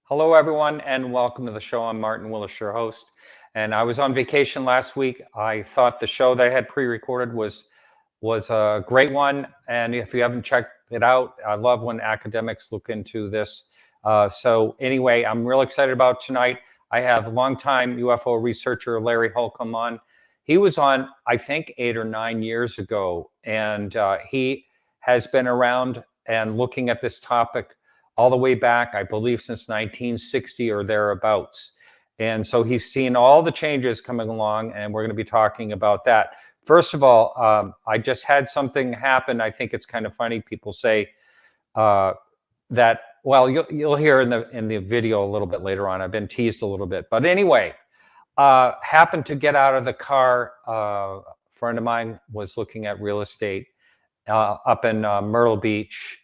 Hello, everyone, and welcome to the show. I'm Martin Willis, your host, and I was on vacation last week. I thought the show that I had pre-recorded was a great one, and if you haven't checked it out, I love when academics look into this. So anyway, I'm real excited about tonight. I have longtime UFO researcher Larry Holcomb on. He was on, I think, 8 or 9 years ago, and he has been around and looking at this topic all the way back, I believe, since 1960 or thereabouts. And so he's seen all the changes coming along, and we're going to be talking about that. First of all, I just had something happen. I think it's kind of funny. People say that, well, you'll hear in the video a little bit later on. I've been teased a little bit. But anyway, happened to get out of the car. A friend of mine was looking at real estate up in Myrtle Beach.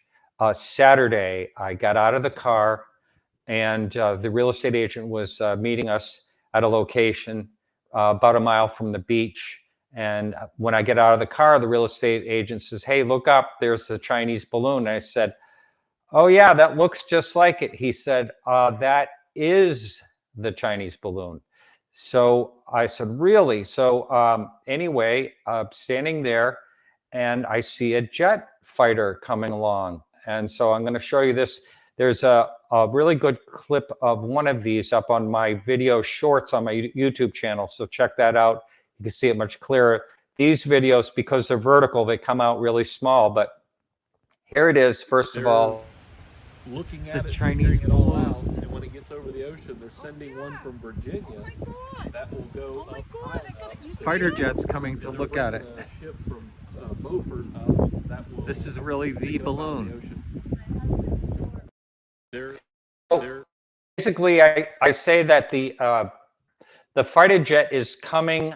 Saturday, I got out of the car, and the real estate agent was meeting us at a location about a mile from the beach. And when I get out of the car, the real estate agent says, "Hey, look up, there's the Chinese balloon." And I said, "Oh yeah, that looks just like it." He said, "That is the Chinese balloon." So I said, "Really?" So anyway, standing there, and I see a jet fighter coming along. And so I'm going to show you this. There's a really good clip of one of these up on my video shorts on my YouTube channel. So check that out. You can see it much clearer. These videos, because they're vertical, they come out really small. But here it is, first of all. Looking at the Chinese balloon. And when it gets over the ocean, they're sending one from Virginia. That will go up high enough. Fighter jets coming to look at it. Ship from Beaufort that will This is really the balloon. Basically, I say that the fighter jet is coming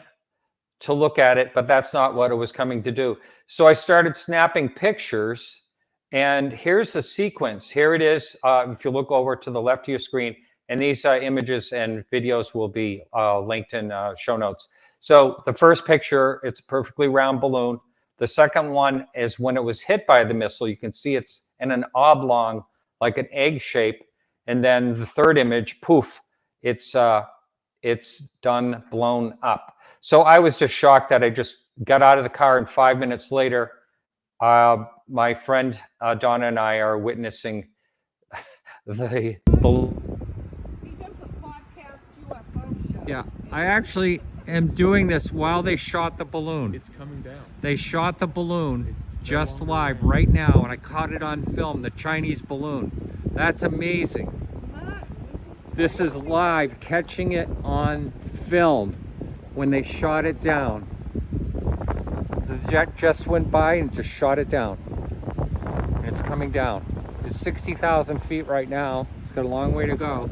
to look at it, but that's not what it was coming to do. So I started snapping pictures, and here's the sequence. Here it is. If you look over to the left of your screen, and these images and videos will be linked in show notes. So the first picture, it's a perfectly round balloon. The second one is when it was hit by the missile. You can see it's in an oblong, like an egg shape. And then the third image, poof, it's done blown up. So I was just shocked that I just got out of the car, and 5 minutes later, my friend Donna and I are witnessing the balloon. He does a podcast UFO show. Yeah, I actually am doing this while they shot the balloon. It's coming down. They shot the balloon just live right now, and I caught it on film, the Chinese balloon. That's amazing. This is live, catching it on film when they shot it down. The jet just went by and just shot it down. And it's coming down. It's 60,000 feet right now. It's got a long way to go.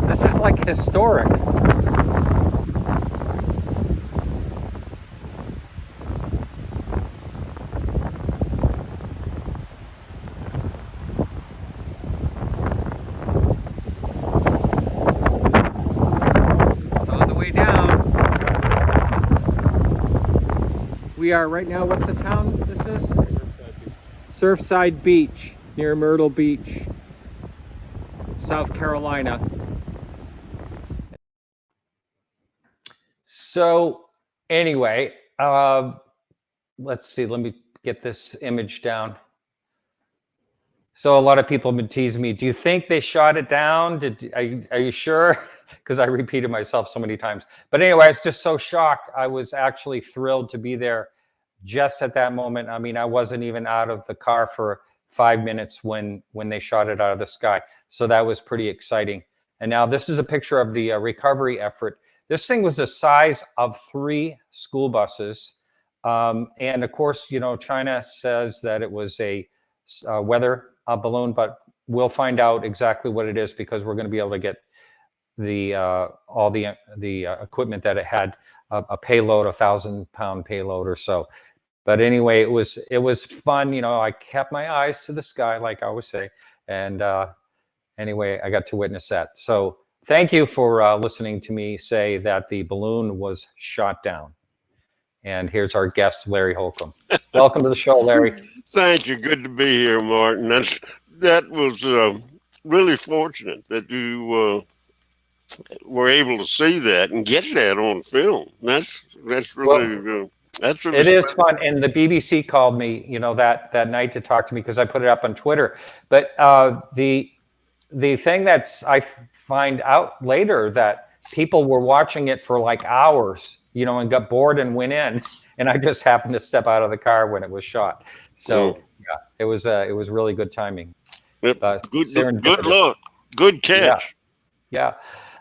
This is like historic. We are right now, what's the town this is? Surfside Beach, near Myrtle Beach, South Carolina. So anyway, let's see, let me get this image down. So a lot of people have been teasing me, do you think they shot it down? Are you sure? Because I repeated myself so many times. But anyway, I was just so shocked. I was actually thrilled to be there just at that moment. I mean, I wasn't even out of the car for 5 minutes when they shot it out of the sky. So that was pretty exciting. And now this is a picture of the recovery effort. This thing was the size of 3 school buses. And of course, you know, China says that it was a weather balloon, but we'll find out exactly what it is, because we're going to be able to get the all the equipment that it had, a payload, 1,000-pound payload or so. But anyway, it was fun. You know, I kept my eyes to the sky, like I always say. And anyway, I got to witness that. So thank you for listening to me say that the balloon was shot down. And here's our guest, Larry Holcomb. Welcome to the show, Larry. Thank you. Good to be here, Martin. That was really fortunate that you were able to see that and get that on film. That's Well, really that's really it is special. fun, and the BBC called me, that night to talk to me because I put it up on Twitter. But the thing that's I find out later that people were watching it for like hours, and got bored and went in, and I just happened to step out of the car when it was shot. So yeah, it was really good timing. Yep. Good Serendipitous. luck. Good Yeah, catch. yeah.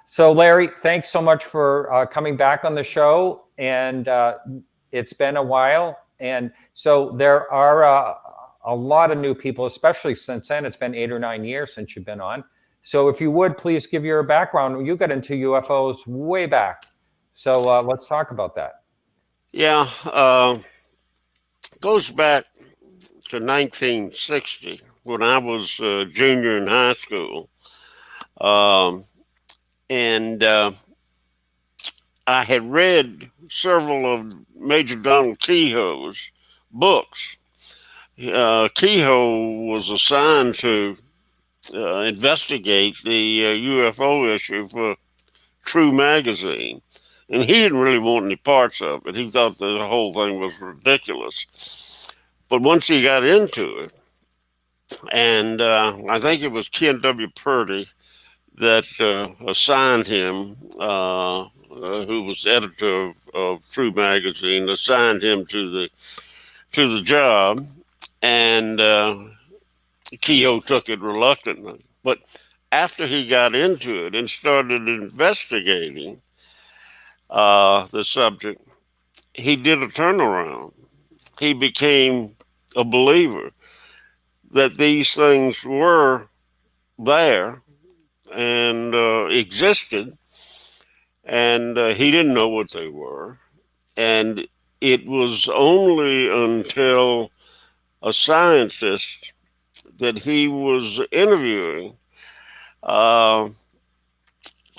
So Larry, thanks so much for coming back on the show, and it's been a while. And so there are a lot of new people, especially since then. It's been 8 or 9 years since you've been on. So if you would, please give your background. You got into UFOs way back. So let's talk about that. Yeah, goes back to 1960 when I was a junior in high school, and I had read several of Major Donald Keyhoe's books. Keyhoe was assigned to investigate the UFO issue for True magazine, and he didn't really want any parts of it. He thought the whole thing was ridiculous. But once he got into it, and I think it was Ken W. Purdy that assigned him, who was editor of True magazine, assigned him to the job, and Kehoe took it reluctantly. But after he got into it and started investigating the subject, he did a turnaround. He became a believer that these things were there and existed, and he didn't know what they were. And it was only until a scientist that he was interviewing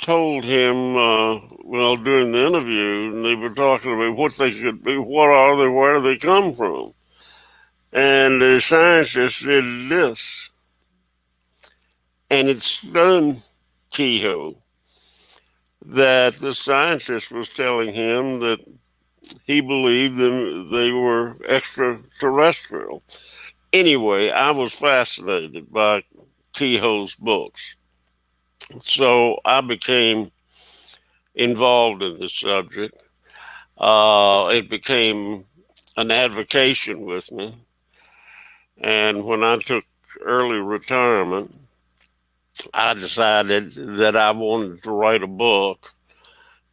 told him, well, during the interview, and they were talking about what they could be, what are they, where do they come from? And the scientist did this, and it stunned Kehoe that the scientist was telling him that he believed them they were extraterrestrial. Anyway, I was fascinated by Kehoe's books, so I became involved in the subject. It became an avocation with me, and when I took early retirement, I decided that I wanted to write a book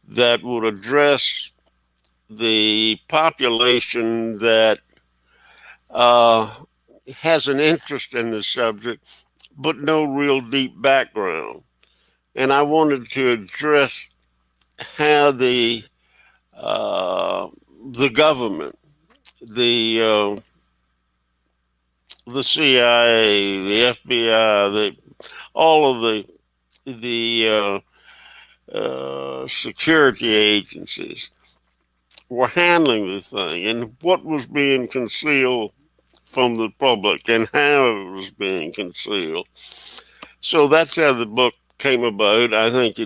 that would address the population that has an interest in the subject, but no real deep background. And I wanted to address how the government, the CIA, the FBI, all of the security agencies were handling the thing and what was being concealed from the public and how it was being concealed. So that's how the book came about. I think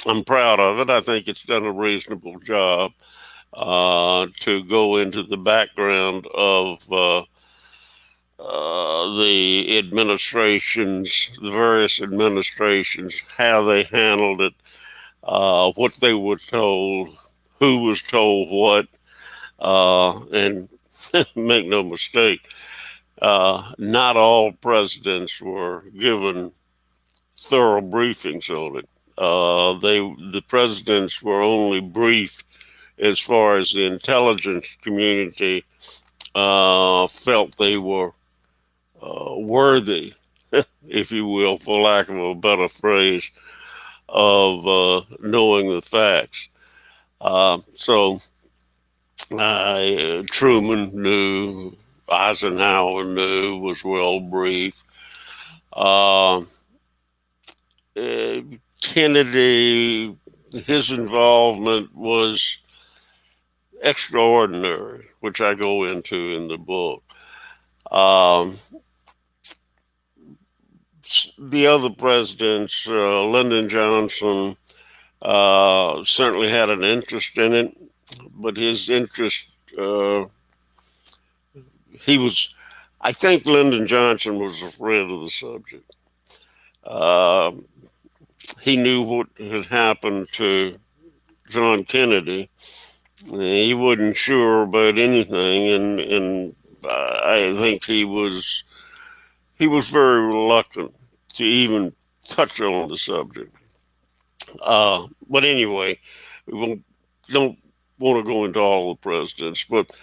I'm proud of it. I think it's done a reasonable job to go into the background of the administrations, the various administrations, how they handled it, what they were told, who was told what, and make no mistake, not all presidents were given thorough briefings on it. The presidents were only briefed as far as the intelligence community felt they were worthy, if you will, for lack of a better phrase, of knowing the facts. So Truman knew, Eisenhower knew, was well briefed. Kennedy, his involvement was extraordinary, which I go into in the book. Um, the other presidents, Lyndon Johnson, certainly had an interest in it, but his interest, I think Lyndon Johnson was afraid of the subject. Uh, he knew what had happened to John Kennedy. He wasn't sure about anything, and I think he was very reluctant to even touch on the subject. But anyway, don't want to go into all the presidents, but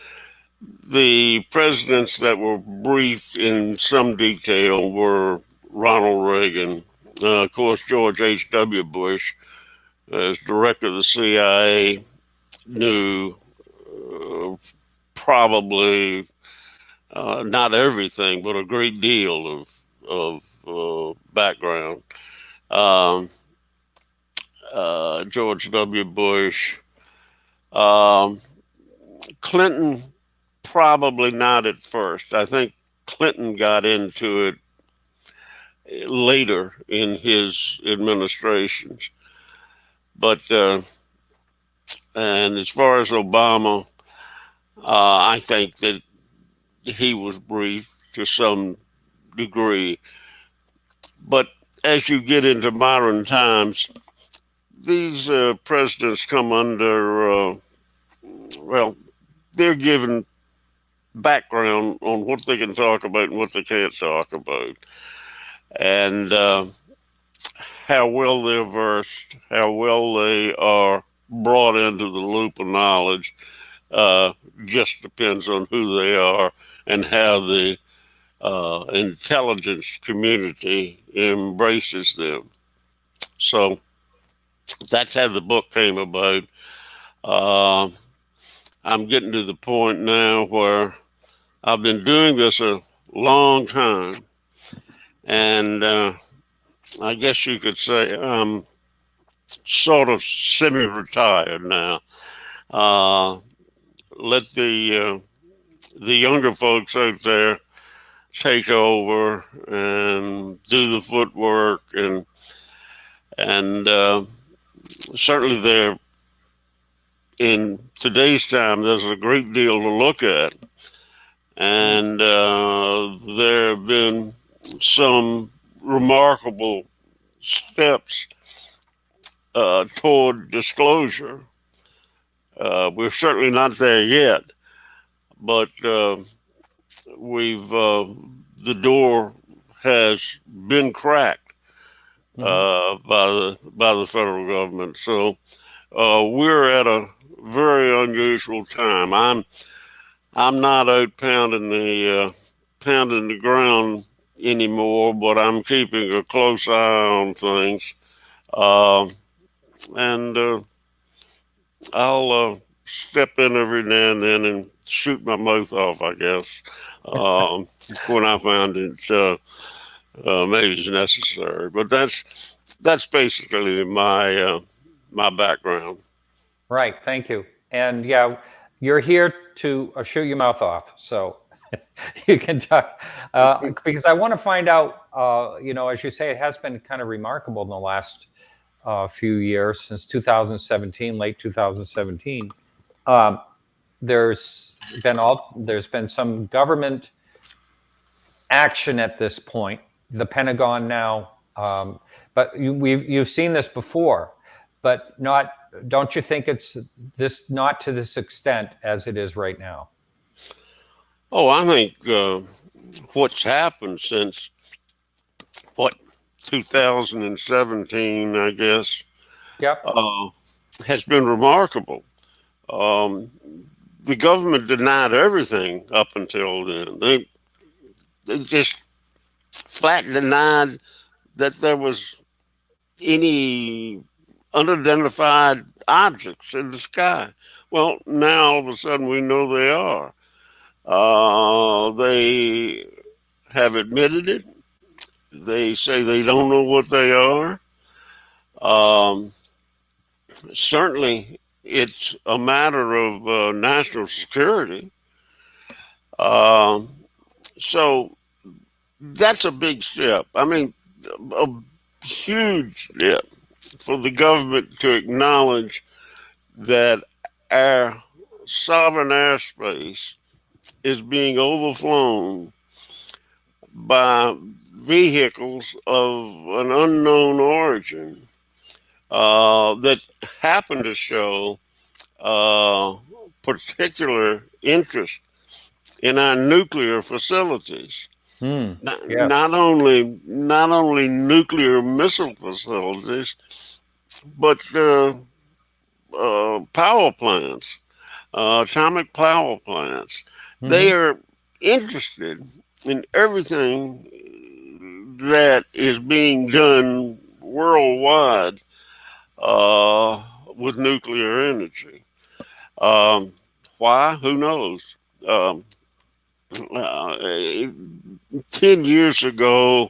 the presidents that were briefed in some detail were Ronald Reagan, of course, George H.W. Bush, as director of the CIA, knew probably not everything, but a great deal of background. George W. Bush, Clinton, probably not at first. I think Clinton got into it later in his administrations. But, and as far as Obama, I think that he was briefed to some degree. But as you get into modern times, these presidents come under, well, they're given background on what they can talk about and what they can't talk about. And how well they're versed, how well they are brought into the loop of knowledge, just depends on who they are and how the intelligence community embraces them. So that's how the book came about. I'm getting to the point now where I've been doing this a long time, and I guess you could say I'm sort of semi-retired now. Let the younger folks out there take over and do the footwork, and certainly there in today's time there's a great deal to look at, and there have been some remarkable steps toward disclosure. We're certainly not there yet, but the door has been cracked by the federal government. So we're at a very unusual time. I'm not out pounding the ground anymore, but I'm keeping a close eye on things, and I'll step in every now and then and shoot my mouth off, I guess, when I find it maybe it's necessary. But that's basically my background. Right. Thank you. And yeah, you're here to shoot your mouth off, so you can talk because I want to find out. As you say, it has been kind of remarkable in the last few years, since 2017, late 2017. There's been some government action at this point. The Pentagon now, but you've seen this before, but not. Don't you think it's not to this extent as it is right now? Oh, I think what's happened since 2017, I guess, Yep. has been remarkable. The government denied everything up until then. They just flat denied that there was any unidentified objects in the sky. Well, now all of a sudden we know they are. They have admitted it. They say they don't know what they are. Certainly it's a matter of national security. Um, so that's a big step. I mean, a huge step for the government to acknowledge that our sovereign airspace is being overflown by vehicles of an unknown origin that happen to show uh, particular interest in our nuclear facilities. Not, Yes. not only nuclear missile facilities, but power plants, atomic power plants. They are interested in everything that is being done worldwide with nuclear energy. Um, why? Who knows? Um, uh, 10 years ago,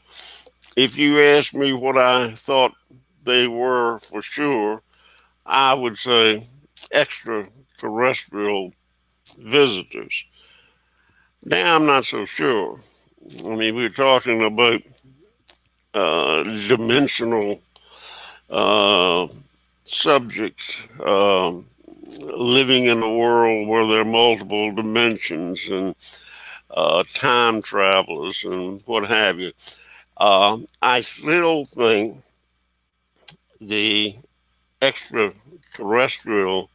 if you asked me what I thought they were for sure, I would say extraterrestrial visitors. Now I'm not so sure. I mean, we're talking about dimensional uh, subjects living in a world where there are multiple dimensions and time travelers and what have you. I still think the extraterrestrial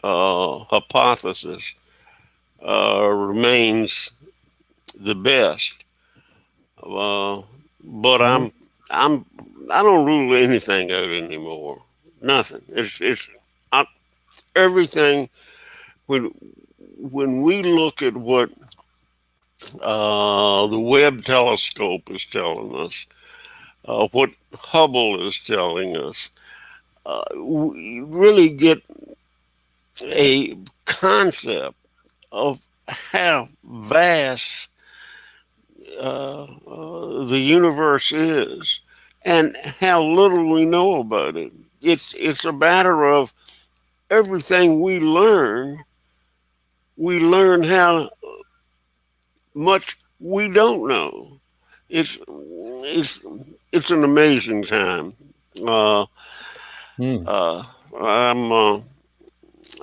hypothesis remains the best. But I'm I don't rule anything out anymore. Nothing. It's I, everything when we look at what the Webb telescope is telling us, what Hubble is telling us, we really get a concept of how vast the universe is and how little we know about it. It's a matter of everything we learn how much we don't know. It's it's an amazing time. Uh, I'm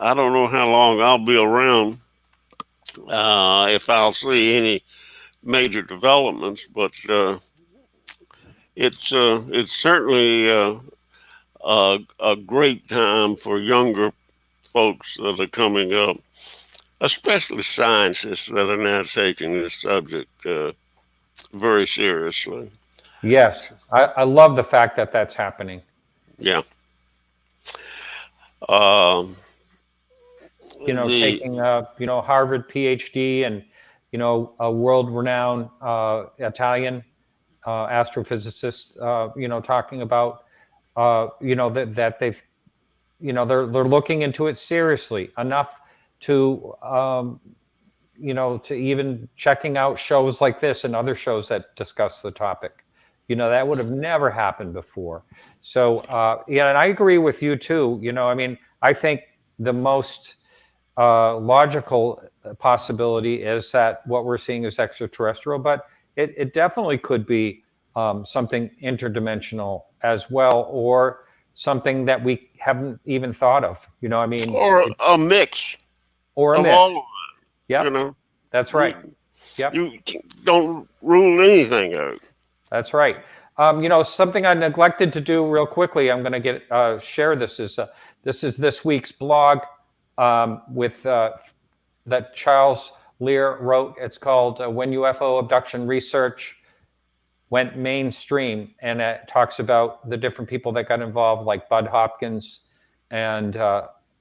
I don't know how long I'll be around if I'll see any major developments, but it's certainly a great time for younger folks that are coming up, especially scientists that are now taking this subject very seriously. Yes. I love the fact that that's happening. Yeah. Um, the Taking Harvard PhD and a world-renowned Italian astrophysicist, talking about that they've they're looking into it seriously enough to to even checking out shows like this and other shows that discuss the topic. That would have never happened before. So and I agree with you too. I mean, I think the most logical possibility is that what we're seeing is extraterrestrial, but it definitely could be something interdimensional as well, or something that we haven't even thought of. I mean, or a mix or a of mix. all of it. Yep, that's right. Yep, You don't rule anything out. that's right. Something I neglected to do real quickly. I'm going to share this. This is this week's blog with that Charles Lear wrote. It's called "When UFO Abduction Research Went Mainstream," and it talks about the different people that got involved, like Bud Hopkins, and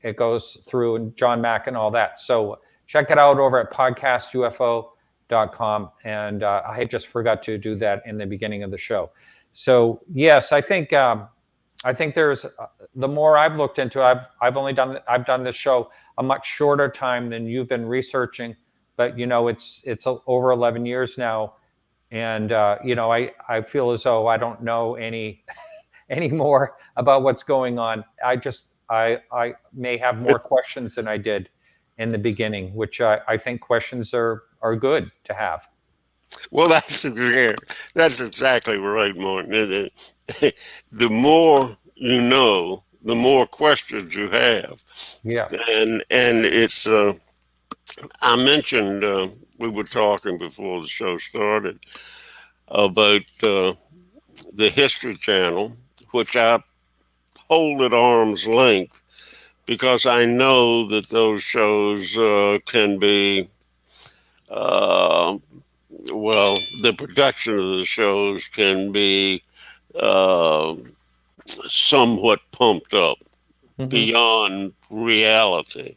it goes through and John Mack and all that. So check it out over at podcastufo.com. And I just forgot to do that in the beginning of the show. So yes, I think there's the more I've looked into. I've done this show a much shorter time than you've been researching, but it's over 11 years now, and I feel as though I don't know any more about what's going on. I may have more questions than I did in the beginning, which I think questions are good to have. Well, that's exactly right, Martin. The more you know, the more questions you have, Yeah. and it's. I mentioned we were talking before the show started about the History Channel, which I hold at arm's length because I know that those shows can be, well, the production of the shows can be uh, somewhat pumped up beyond reality.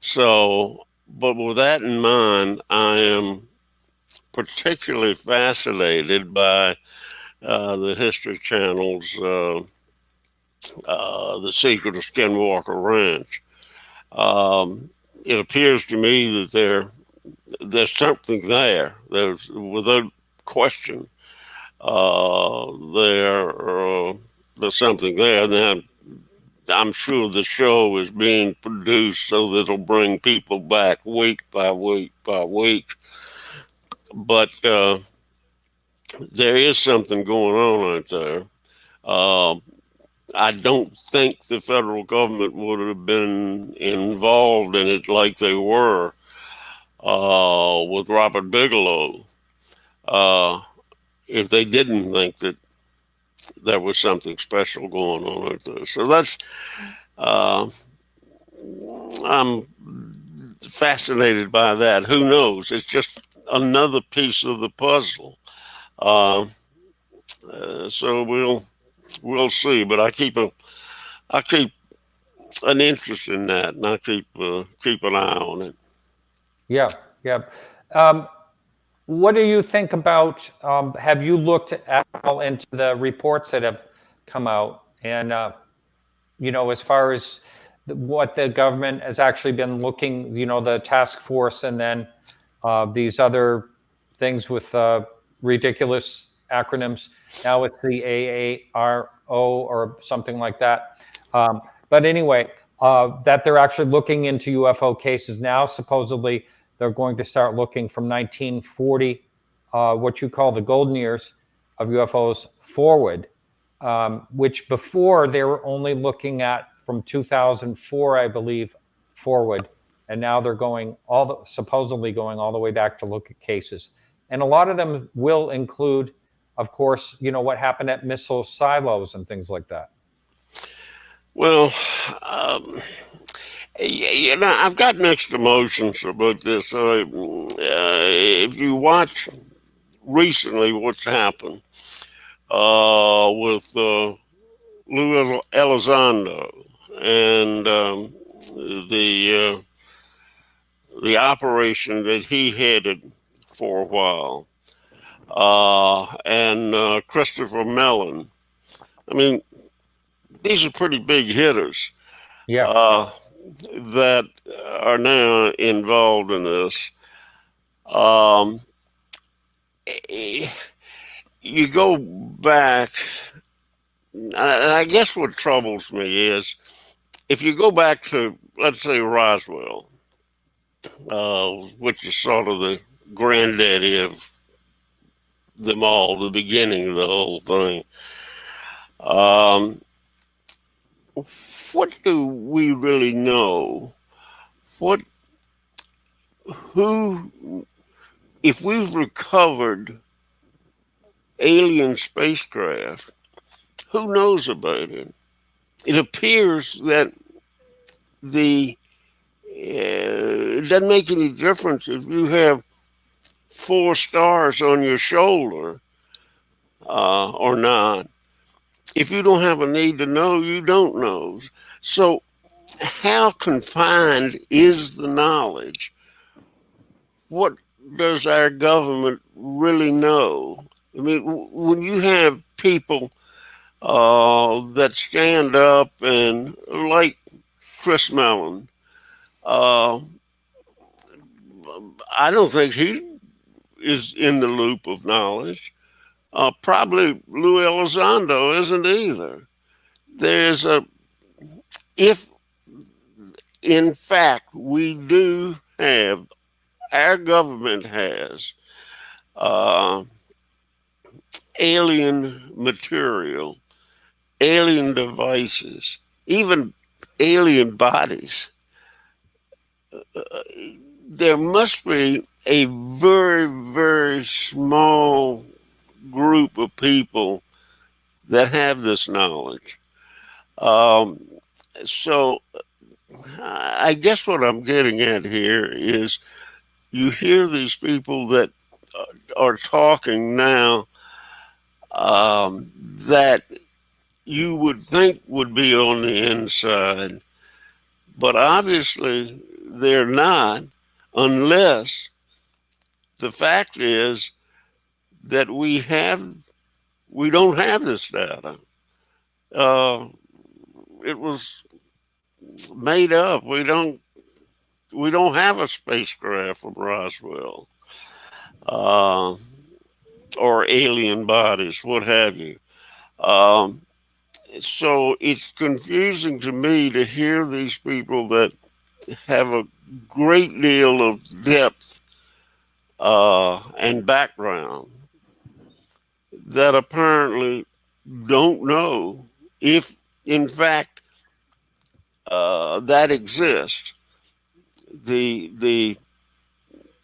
So, but with that in mind, I am particularly fascinated by the History Channel's The Secret of Skinwalker Ranch. It appears to me that there's something there. There's without question there's something there. Now, I'm sure the show is being produced so that it'll bring people back week by week by week. But there is something going on out there. I don't think the federal government would have been involved in it like they were with Robert Bigelow if they didn't think that there was something special going on out there. So that's, I'm fascinated by that. Who knows? It's just another piece of the puzzle. So we'll see. But I keep an interest in that, and I keep an eye on it. Yeah, yeah. What do you think about? Have you looked at all into the reports that have come out, and as far as what the government has actually been looking, the task force, and then these other things with ridiculous acronyms. Now it's the AARO or something like that. But anyway, that they're actually looking into UFO cases now. Supposedly, they're going to start looking from 1940, what you call the golden years of UFOs forward, which before they were only looking at from 2004, I believe, forward. And now they're supposedly going all the way back to look at cases. And a lot of them will include, of course, what happened at missile silos and things like that. Well, I've got mixed emotions about this. If you watch recently what's happened with Lou Elizondo and the operation that he headed for a while, and Christopher Mellon. I mean, these are pretty big hitters. Yeah. That are now involved in this. You go back, and I guess what troubles me is if you go back to, let's say, Roswell, which is sort of the granddaddy of them all, the beginning of the whole thing. What do we really know? If we've recovered alien spacecraft, who knows about it? It appears that it doesn't make any difference if you have 4 stars on your shoulder or not. If you don't have a need to know, you don't know. So how confined is the knowledge? What does our government really know? I mean, when you have people that stand up and, like Chris Mellon, I don't think he is in the loop of knowledge. Probably Lou Elizondo isn't either. There's if in fact we do have, our government has uh, alien material, alien devices, even alien bodies, there must be a very, very small group of people that have this knowledge. Um, so I guess what I'm getting at here is you hear these people that are talking now that you would think would be on the inside, but obviously they're not, unless the fact is that we don't have this data. Uh, it was made up. We don't have a spacecraft from Roswell, uh, or alien bodies, what have you. Um, so it's confusing to me to hear these people that have a great deal of depth and background that apparently don't know if, in fact, that exists. The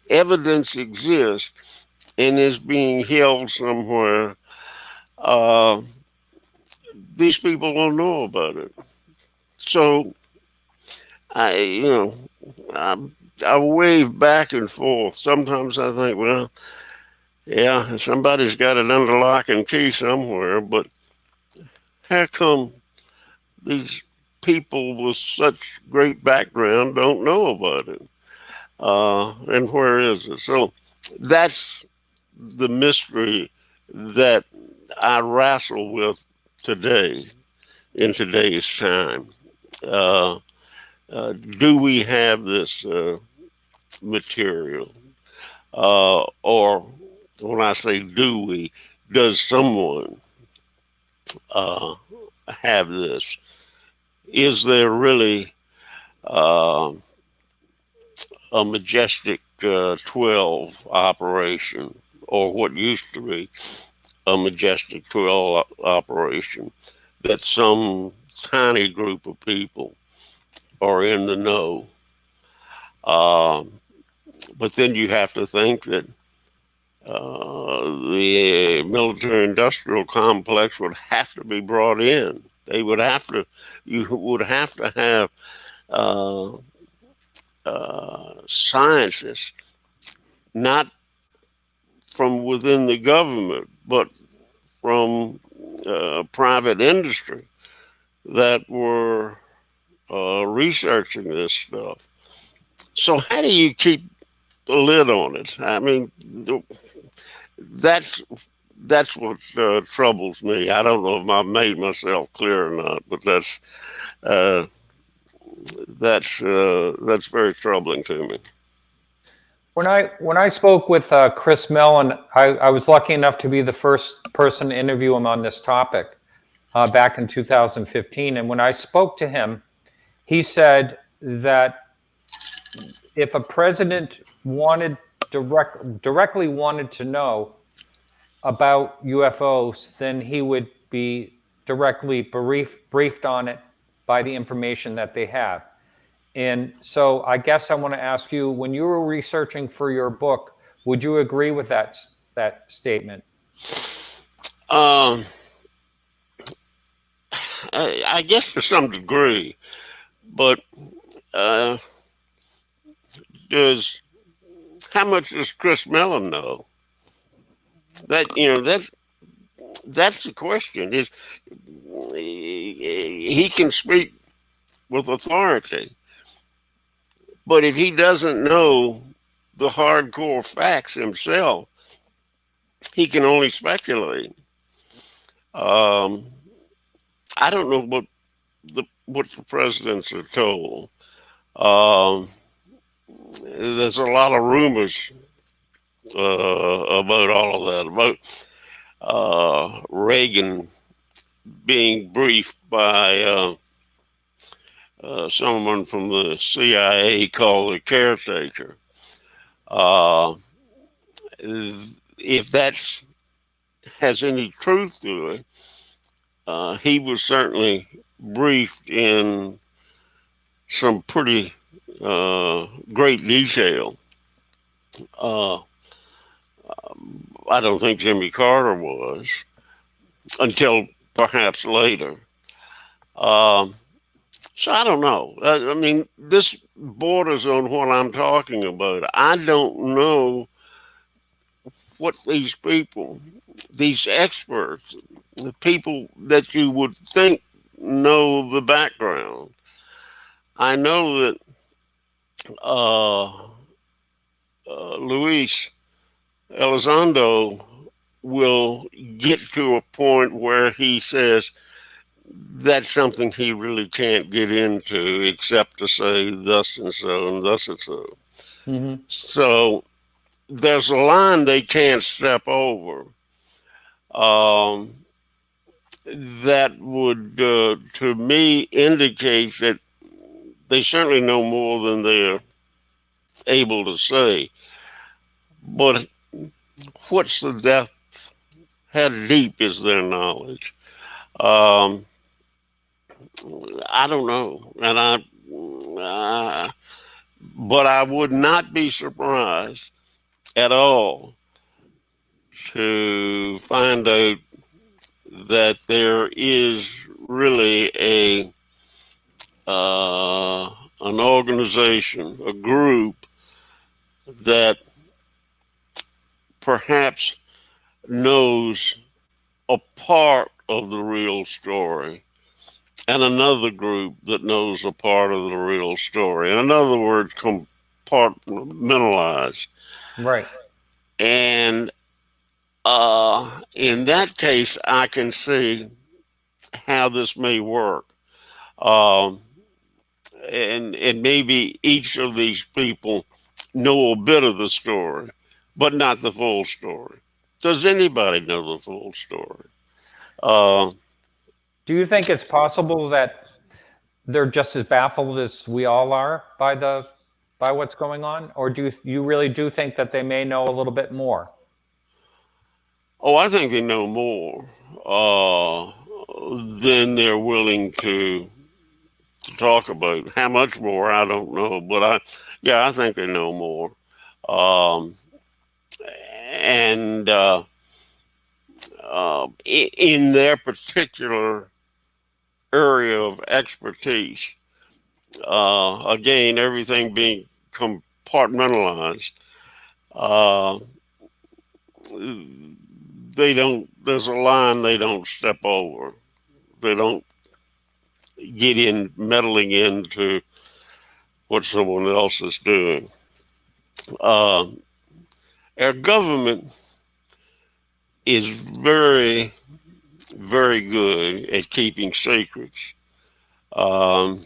evidence exists and is being held somewhere. Uh, these people don't know about it. So I, you know, I, I wave back and forth. Sometimes I think, well, yeah, somebody's got it under lock and key somewhere, but how come these people with such great background don't know about it? And where is it? So that's the mystery that I wrestle with today, in today's time. Uh, do we have this material? Or when I say do we, does someone uh, have this? Is there really uh, a Majestic 12 operation, or what used to be a Majestic 12 operation, that some tiny group of people are in the know? Um, but then you have to think that the military industrial complex would have to be brought in. They would have to, you would have to have uh, scientists, not from within the government, but from private industry that were researching this stuff. So, how do you keep a lid on it? I mean, that's that's what troubles me. I don't know if I've made myself clear or not, but uh, that's very troubling to me. When I spoke with Chris Mellon, I was lucky enough to be the first person to interview him on this topic back in 2015. And when I spoke to him, he said that if a president directly wanted to know about UFOs, then he would be directly briefed on it by the information that they have. And so I guess I want to ask you, when you were researching for your book, would you agree with that statement? Um, I guess to some degree, but uh, does how much does Chris Mellon know? That's the question. Is he can speak with authority, but if he doesn't know the hardcore facts himself, he can only speculate. Um, I don't know what the presidents are told. Um, there's a lot of rumors about all of that, about Reagan being briefed by someone from the CIA called the caretaker. Uh, if that has any truth to it, he was certainly briefed in some pretty great detail. Uh, I don't think Jimmy Carter was until perhaps later. Um, so I don't know. I mean, this borders on what I'm talking about. I don't know what these people, these experts, the people that you would think know the background. I know that Luis Elizondo will get to a point where he says that's something he really can't get into except to say thus and so and thus and so. Mm-hmm. So there's a line they can't step over. That would, to me, indicate that they certainly know more than they're able to say. But what's the depth? How deep is their knowledge? Um, I don't know, but I would not be surprised at all to find out that there is really an organization, a group that perhaps knows a part of the real story, and another group that knows a part of the real story. In other words, compartmentalized. Right. And in that case, I can see how this may work. Um, and maybe each of these people know a bit of the story, but not the full story. Does anybody know the full story? Uh, Do you think it's possible that they're just as baffled as we all are by what's going on, or do you really do think that they may know a little bit more? oh, I think they know more than they're willing to talk about. How much more, I don't know, but I think they know more. Um, and in their particular area of expertise, again, everything being compartmentalized, uh, they don't. There's a line they don't step over. They don't get in meddling into what someone else is doing. Uh, our government is very, very good at keeping secrets. Um,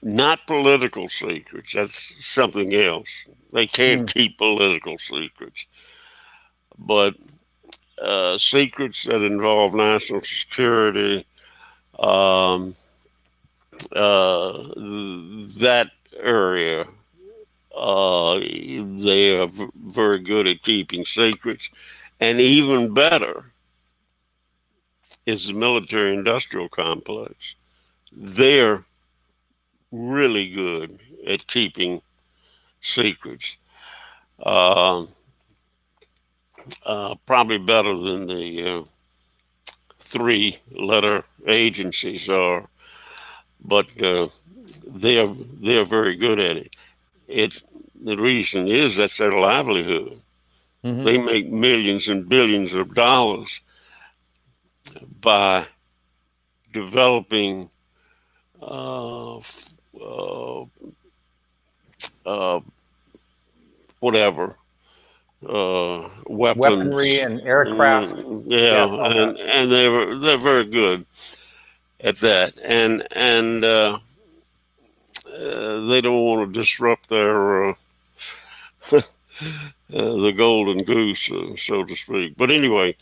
Not political secrets. That's something else. They can't Mm. keep political secrets, but secrets that involve national security, um, that area, they are very good at keeping secrets. And even better is the military industrial complex. They're really good at keeping secrets. Uh, Probably better than the three-letter agencies are, but they're very good at it. The reason is that's their livelihood. Hmm. They make millions and billions of dollars by developing uh, uh, uh, whatever Weaponry weapons. and aircraft. Yeah, Yes, all that. and they're very good at that, and they don't want to disrupt their the golden goose, so to speak. But anyway,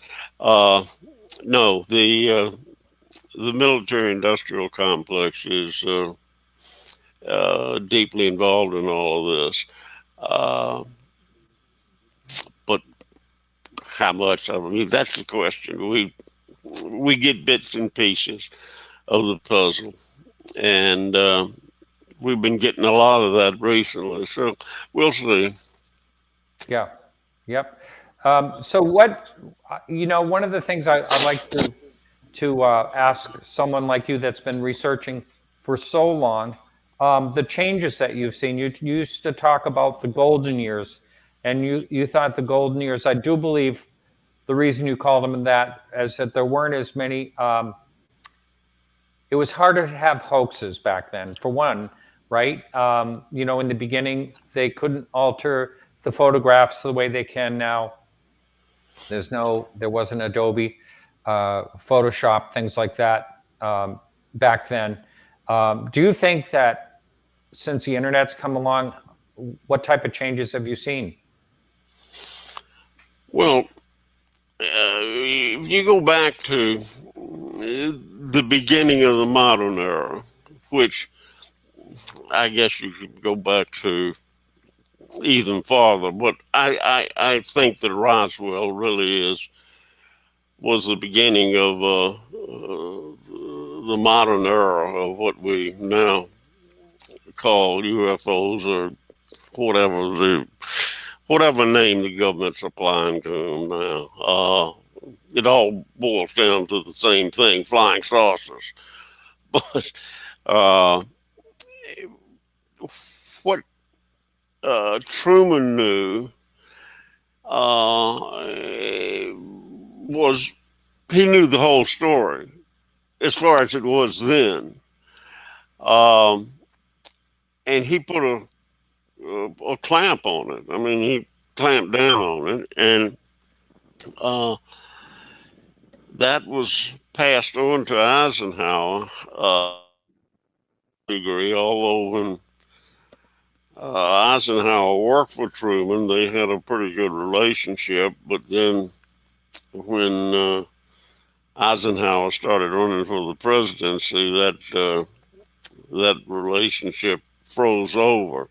no, the military-industrial complex is deeply involved in all of this. But how much? I mean, that's the question. We get bits and pieces of the puzzle, and we've been getting a lot of that recently. So we'll see. Yeah. Yep. So what, one of the things I like to ask someone like you that's been researching for so long, the changes that you've seen. You used to talk about the golden years, and you thought the golden years. I do believe the reason you called them that is that there weren't as many. It was harder to have hoaxes back then, for one, right? In the beginning, they couldn't alter the photographs the way they can now. There wasn't Adobe, Photoshop, things like that back then. Do you think that since the internet's come along, what type of changes have you seen? Well, if you go back to the beginning of the modern era, which I guess you could go back to even farther, but I think that Roswell really was the beginning of the modern era of what we now call UFOs, or whatever name the government's applying to them now. It all boils down to the same thing: flying saucers. But what Truman knew was he knew the whole story as far as it was then. And he put a clamp on it. I mean, he clamped down on it, and that was passed on to Eisenhower. Degree, although when Eisenhower worked for Truman, they had a pretty good relationship. But then when Eisenhower started running for the presidency, that relationship froze over.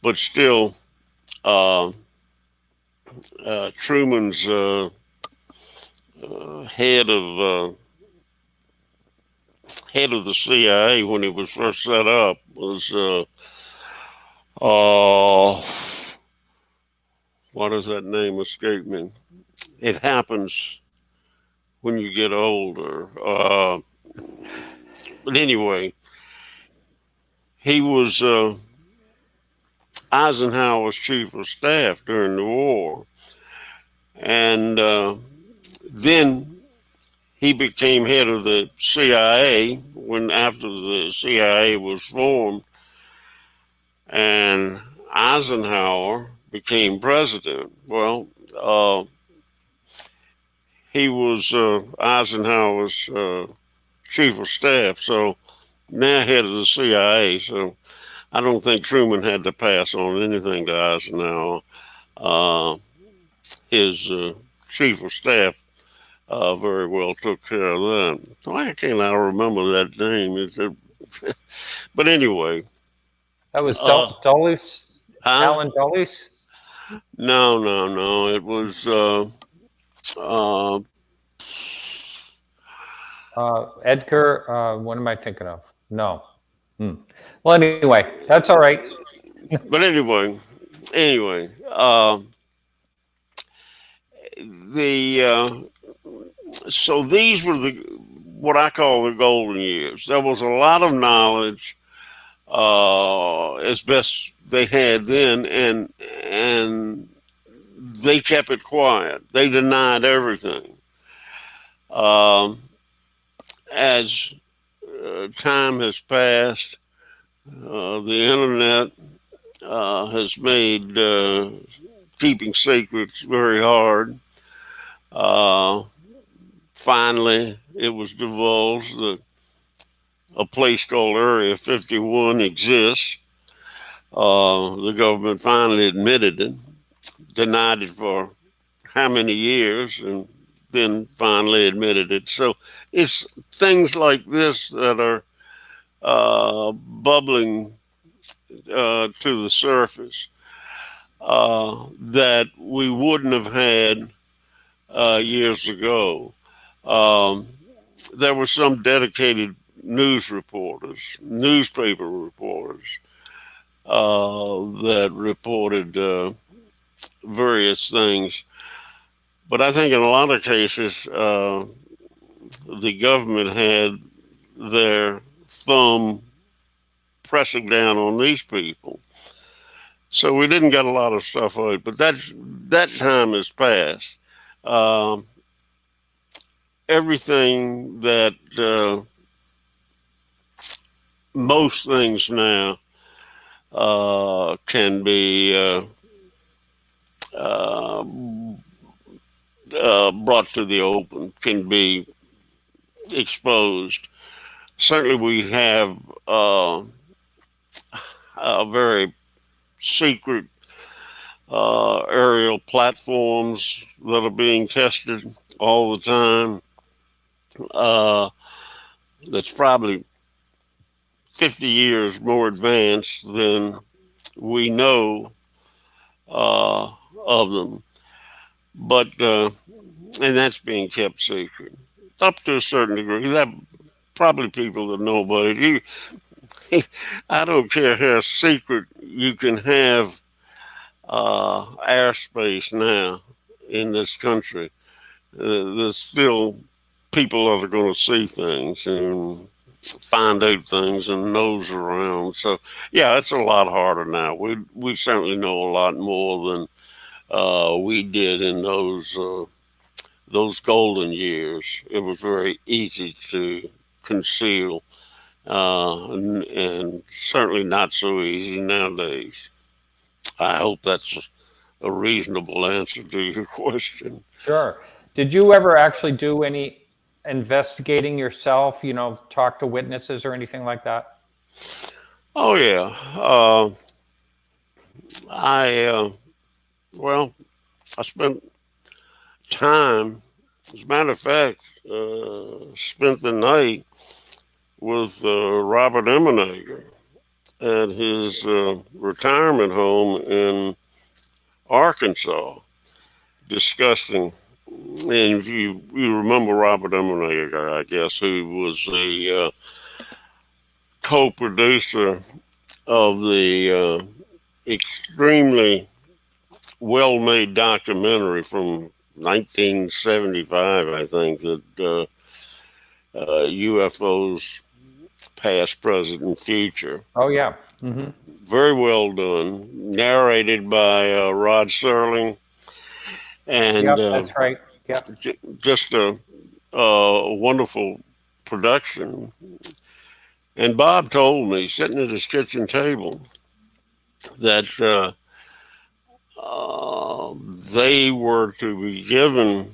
But still, Truman's head of the CIA when it was first set up was why does that name escape me? It happens when you get older. But anyway, he was Eisenhower's chief of staff during the war. And then he became head of the CIA after the CIA was formed. And Eisenhower became president. Well, he was Eisenhower's chief of staff, so now head of the CIA. So I don't think Truman had to pass on anything to Eisenhower. His chief of staff very well took care of that. Why can't I remember that name? But anyway. That was Dulles? Huh? Alan Dulles? No. It was Edgar. What am I thinking of? No. Well, anyway, that's all right. But anyway, so these were what I call the golden years. There was a lot of knowledge, as best they had then, and they kept it quiet. They denied everything. As time has passed, the internet has made keeping secrets very hard. Finally, it was divulged that a place called Area 51 exists. The government finally admitted it, denied it for how many years, and then finally admitted it. So it's things like this that are bubbling to the surface that we wouldn't have had years ago. Um, there were some dedicated news reporters, newspaper reporters that reported various things. But I think in a lot of cases, the government had their thumb pressing down on these people. So we didn't get a lot of stuff out, but that time has passed. Um, Everything that most things now can be brought to the open, can be exposed. Certainly, we have a very secret aerial platforms that are being tested all the time. That's probably 50 years more advanced than we know of them. But, and that's being kept secret up to a certain degree. That probably people that know about it. I don't care how secret you can have airspace now in this country. There's still people that are going to see things and find out things and nose around. So yeah, it's a lot harder now. We certainly know a lot more than we did in those golden years. It was very easy to conceal, and certainly not so easy nowadays. I hope that's a reasonable answer to your question. Sure. Did you ever actually do any investigating yourself? Talk to witnesses or anything like that? Oh yeah, I well, I spent time. As a matter of fact, spent the night with Robert Emenager at his retirement home in Arkansas, discussing. And if you remember Robert Emenager, I guess, who was a co-producer of the extremely well-made documentary from 1975, I think, that UFOs, past, present, and future. Oh, yeah. Mm-hmm. Very well done, narrated by Rod Serling, and Yep, that's right. Yep. just a wonderful production. And Bob told me, sitting at his kitchen table, that they were to be given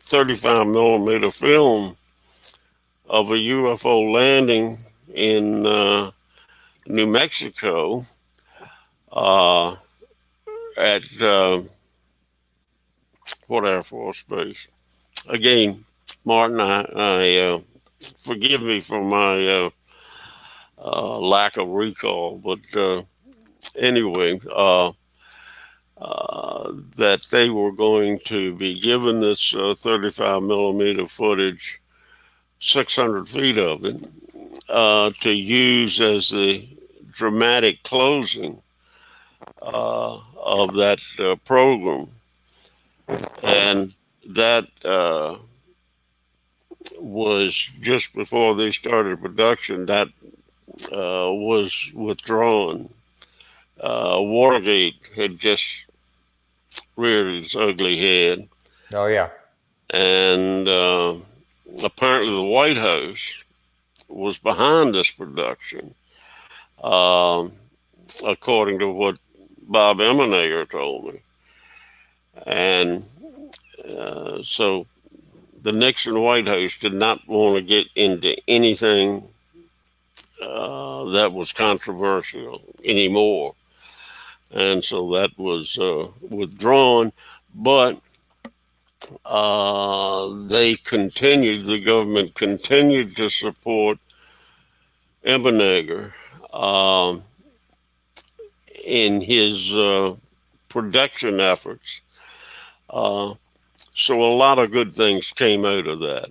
35 millimeter film of a UFO landing in New Mexico at what Air Force Base. Again, Martin, I forgive me for my lack of recall, but anyway, that they were going to be given this 35 millimeter footage, 600 feet of it, to use as the dramatic closing of that program. And that was just before they started production. That was withdrawn. Watergate had just reared its ugly head. Oh, yeah. And apparently the White House was behind this production, according to what Bob Emenager told me. And so the Nixon White House did not want to get into anything that was controversial anymore. And so that was withdrawn. But the government continued to support Ebenezer in his production efforts. So a lot of good things came out of that.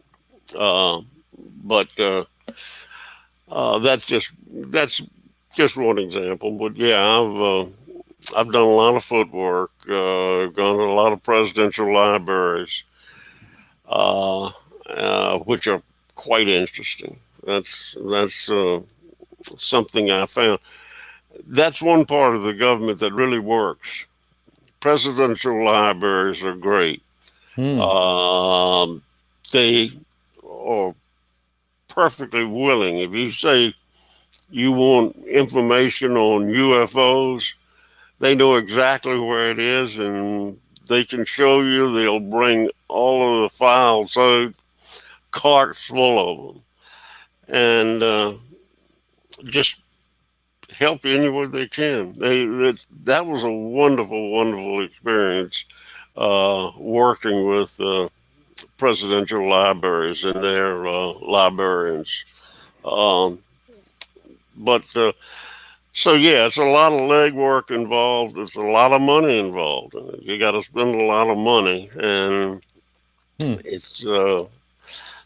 But that's just one example. But yeah, I've done a lot of footwork, gone to a lot of presidential libraries, which are quite interesting. That's something I found. That's one part of the government that really works. Presidential libraries are great. They are perfectly willing. If you say you want information on UFOs, they know exactly where it is and they can show you. They'll bring all of the files out, carts full of them, and just help you any way they can. That was a wonderful, wonderful experience working with presidential libraries and their librarians. But so yeah, it's a lot of legwork involved. It's a lot of money involved in it. You got to spend a lot of money, and it's a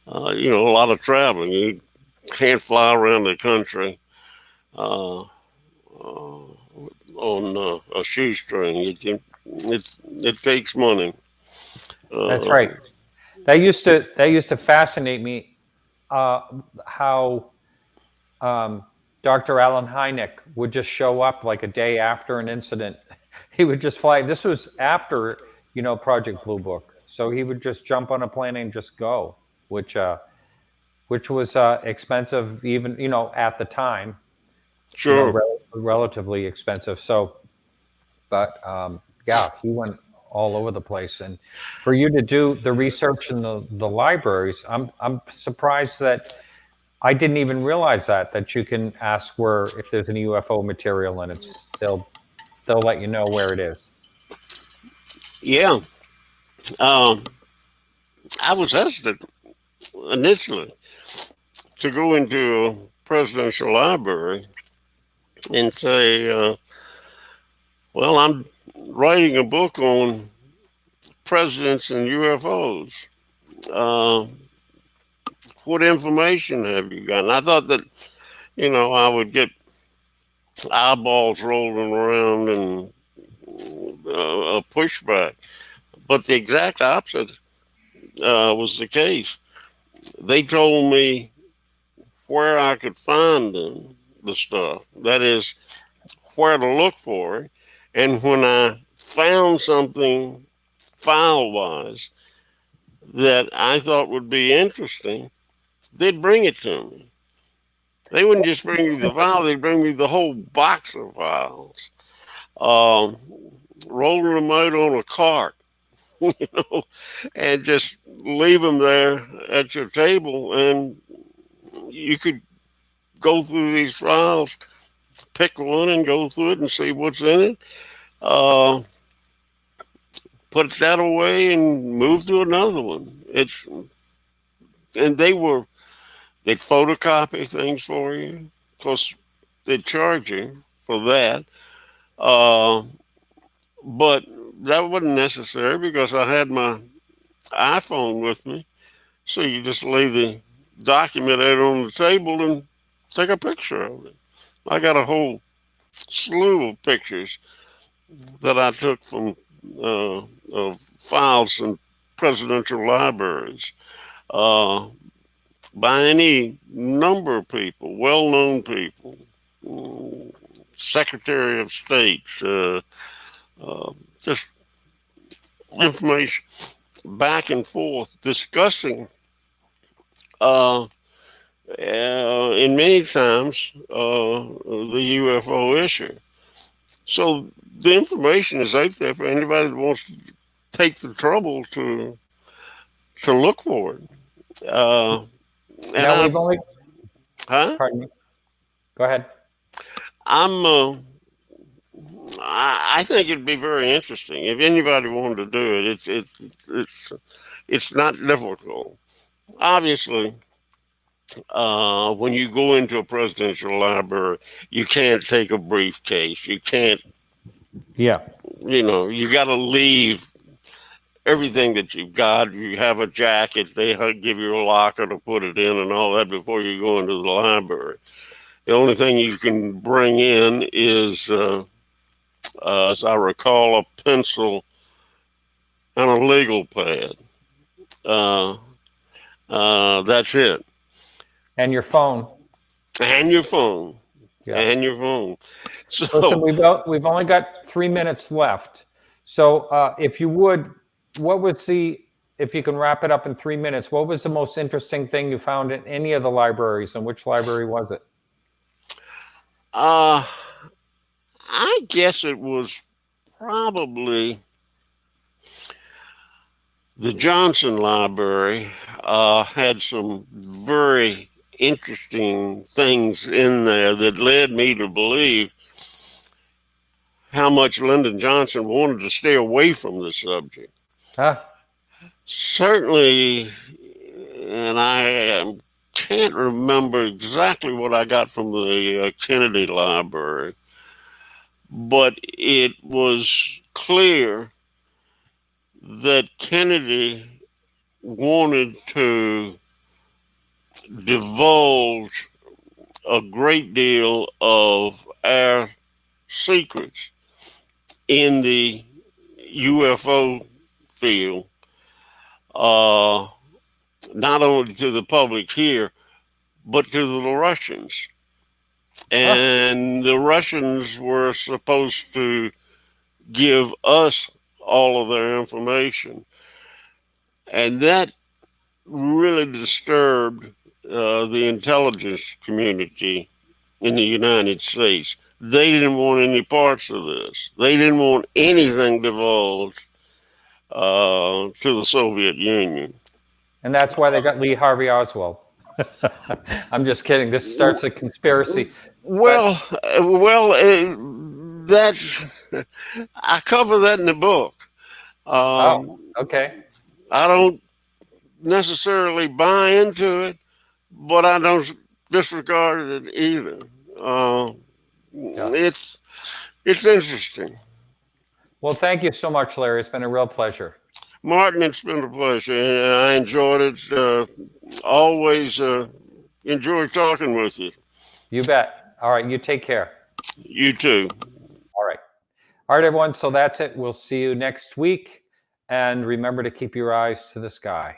lot of traveling. You can't fly around the country on a shoestring. It takes money. That's right. That used to fascinate me. How Dr. Alan Hynek would just show up like a day after an incident. He would just fly. This was after, Project Blue Book. So he would just jump on a plane and just go, which was expensive, even, at the time. Sure. Relatively expensive. So, but yeah, he went all over the place. And for you to do the research in the libraries, I'm surprised that I didn't even realize that you can ask if there's any UFO material and they'll let you know where it is. Yeah. I was hesitant initially to go into a presidential library and say, well, I'm writing a book on presidents and UFOs. What information have you got? And I thought that, I would get eyeballs rolling around and a pushback. But the exact opposite was the case. They told me where I could find the stuff. That is, where to look for it. And when I found something file-wise that I thought would be interesting, they'd bring it to me. They wouldn't just bring me the file, they'd bring me the whole box of files. Rolling them out on a cart, and just leave them there at your table, and you could go through these files, pick one and go through it and see what's in it. Put that away and move to another one. And they'd photocopy things for you. Of course, they'd charge you for that. But that wasn't necessary because I had my iPhone with me. So you just lay the document out on the table and take a picture of it. I got a whole slew of pictures that I took from of files in presidential libraries by any number of people, well-known people, Secretary of State, just information back and forth discussing in many times the UFO issue. So the information is out there for anybody that wants to take the trouble to look for it. Now we've only. Huh? Pardon me. Go ahead. I'm I think it'd be very interesting if anybody wanted to do it. It's not difficult. Obviously, when you go into a presidential library, you can't take a briefcase. You can't, Yeah. you got to leave everything that you've got. You have a jacket, they give you a locker to put it in and all that before you go into the library. The only thing you can bring in is, as I recall, a pencil and a legal pad. That's it. And your phone. And your phone. Yeah. And your phone. So, Listen, we've only got 3 minutes left. So if you would, if you can wrap it up in 3 minutes, what was the most interesting thing you found in any of the libraries, and which library was it? I guess it was probably the Johnson Library. Had some very interesting things in there that led me to believe how much Lyndon Johnson wanted to stay away from the subject. Huh? Certainly, and I can't remember exactly what I got from the Kennedy Library, but it was clear that Kennedy wanted to divulge a great deal of our secrets in the UFO field, not only to the public here, but to the Russians. And the Russians were supposed to give us all of their information. And that really disturbed the intelligence community in the United States. They didn't want any parts of this. They didn't want anything divulged to the Soviet Union. And that's why they got Lee Harvey Oswald. I'm just kidding. This starts a conspiracy. That's I cover that in the book. Okay. I don't necessarily buy into it, but I don't disregard it either. It's interesting. Well, thank you so much, Larry. It's been a real pleasure. Martin, it's been a pleasure. I enjoyed it. Always enjoy talking with you. You bet. All right. You take care. You too. All right. All right, everyone. So that's it. We'll see you next week. And remember to keep your eyes to the sky.